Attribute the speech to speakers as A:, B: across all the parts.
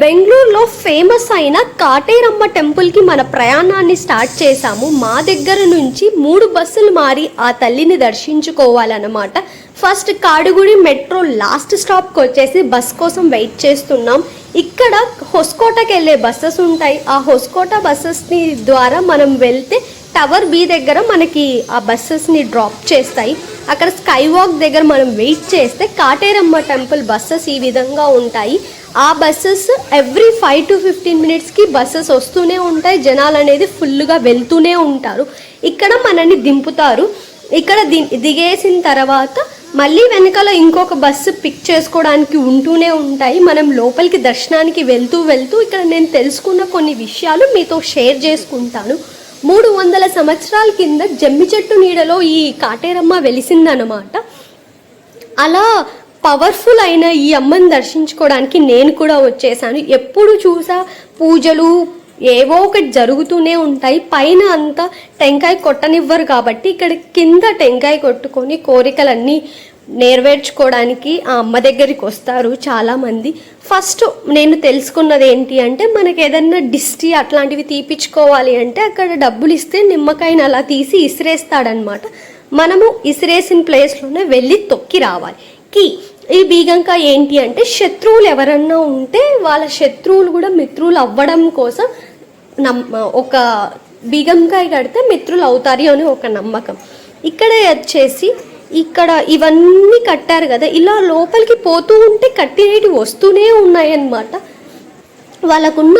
A: బెంగళూరులో ఫేమస్ అయిన కాటేరమ్మ టెంపుల్కి మన ప్రయాణాన్ని స్టార్ట్ చేశాము. మా దగ్గర నుంచి 3 బస్సులు మారి ఆ తల్లిని దర్శించుకోవాలన్నమాట. ఫస్ట్ కాడుగుడి మెట్రో లాస్ట్ స్టాప్కి వచ్చేసి బస్ కోసం వెయిట్ చేస్తున్నాం. ఇక్కడ హొస్కోటకి వెళ్ళే బస్సెస్ ఉంటాయి. ఆ హొస్కోట బస్సెస్ని ద్వారా మనం వెళ్తే టవర్ బి దగ్గర మనకి ఆ బస్సెస్ని డ్రాప్ చేస్తాయి. అక్కడ స్కై వాక్ దగ్గర మనం వెయిట్ చేస్తే కాటేరమ్మ టెంపుల్ బస్సెస్ ఈ విధంగా ఉంటాయి. ఆ బస్సెస్ ఎవ్రీ 5 to 15 మినిట్స్కి బస్సెస్ వస్తూనే ఉంటాయి. జనాలు అనేది ఫుల్గా వెళ్తూనే ఉంటారు. ఇక్కడ మనల్ని దింపుతారు. ఇక్కడ దిగేసిన తర్వాత మళ్ళీ వెనకాల ఇంకొక బస్సు పిక్ చేసుకోవడానికి ఉంటూనే ఉంటాయి. మనం లోపలికి దర్శనానికి వెళ్తూ ఇక్కడ నేను తెలుసుకున్న కొన్ని విషయాలు మీతో షేర్ చేసుకుంటాను. 300 సంవత్సరాల కింద జమ్మి చెట్టు నీడలో ఈ కాటేరమ్మ వెలిసిందనమాట. అలా పవర్ఫుల్ అయిన ఈ అమ్మని దర్శించుకోవడానికి నేను కూడా వచ్చేసాను. ఎప్పుడు చూసా పూజలు ఏవో ఒకటి జరుగుతూనే ఉంటాయి. పైన అంతా టెంకాయ కొట్టనివ్వరు కాబట్టి ఇక్కడ కింద టెంకాయ కొట్టుకొని కోరికలన్నీ నెరవేర్చుకోవడానికి ఆ అమ్మ దగ్గరికి వస్తారు చాలామంది. ఫస్ట్ నేను తెలుసుకున్నది ఏంటి అంటే మనకి ఏదన్నా దిష్టి అట్లాంటివి తీపిచ్చుకోవాలి అంటే అక్కడ డబ్బులు ఇస్తే నిమ్మకాయని అలా తీసి ఇసిరేస్తాడనమాట. మనము ఇసిరేసిన ప్లేస్లోనే వెళ్ళి తొక్కి రావాలి. ఈ బీగంకాయ ఏంటి అంటే శత్రువులు ఎవరన్నా ఉంటే వాళ్ళ శత్రువులు కూడా మిత్రులు అవ్వడం కోసం ఒక బీగంకాయ కడితే మిత్రులు అవుతారు అని ఒక నమ్మకం. ఇక్కడ వచ్చేసి ఇక్కడ ఇవన్నీ కట్టారు కదా, ఇలా లోపలికి పోతూ ఉంటే కట్టినేటి వస్తూనే ఉన్నాయన్నమాట. వాళ్ళకున్న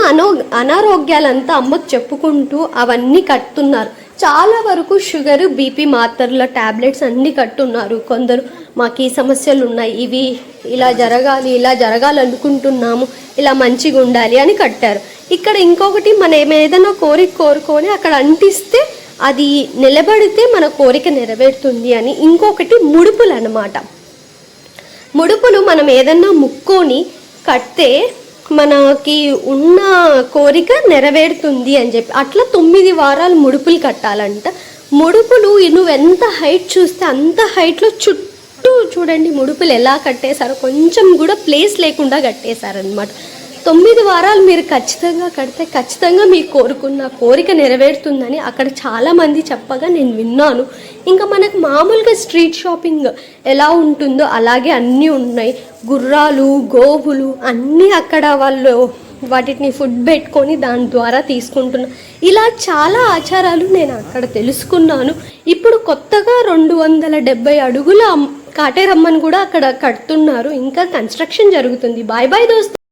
A: అనారోగ్యాలంతా అమ్మకు చెప్పుకుంటూ అవన్నీ కట్టున్నారు. చాలా వరకు షుగర్ బీపీ మాత్రల ట్యాబ్లెట్స్ అన్నీ కట్టున్నారు. కొందరు మాకు ఈ సమస్యలు ఉన్నాయి, ఇవి ఇలా జరగాలనుకుంటున్నాము, ఇలా మంచిగా ఉండాలి అని కట్టారు. ఇక్కడ ఇంకొకటి మనం ఏదైనా కోరుకొని అక్కడ అంటిస్తే అది నిలబడితే మన కోరిక నెరవేరుతుంది అని. ఇంకొకటి ముడుపులు అన్నమాట. ముడుపులు మనం ఏదన్నా ముక్కొని కడితే మనకి ఉన్న కోరిక నెరవేరుతుంది అని చెప్పి అట్లా 9 వారాలు ముడుపులు కట్టాలంట. ముడుపులు నువ్వు ఎంత హైట్ చూస్తే అంత హైట్లో చుట్టూ చూడండి ముడుపులు ఎలా కట్టేశారో, కొంచెం కూడా ప్లేస్ లేకుండా కట్టేశారనమాట. 9 వారాలు మీరు ఖచ్చితంగా కడితే ఖచ్చితంగా మీకు కోరుకున్న కోరిక నెరవేరుతుందని అక్కడ చాలామంది చెప్పగా నేను విన్నాను. ఇంకా మనకు మామూలుగా స్ట్రీట్ షాపింగ్ ఎలా ఉంటుందో అలాగే అన్నీ ఉన్నాయి. గుర్రాలు, గోవులు అన్నీ అక్కడ వాళ్ళు వాటిని ఫుడ్ పెట్టుకొని దాని ద్వారా తీసుకుంటున్నారు. ఇలా చాలా ఆచారాలు నేను అక్కడ తెలుసుకున్నాను. ఇప్పుడు కొత్తగా 270 అడుగుల కాటేరమ్మను కూడా అక్కడ కడుతున్నారు. ఇంకా కన్స్ట్రక్షన్ జరుగుతుంది. బాయ్ దోస్త్.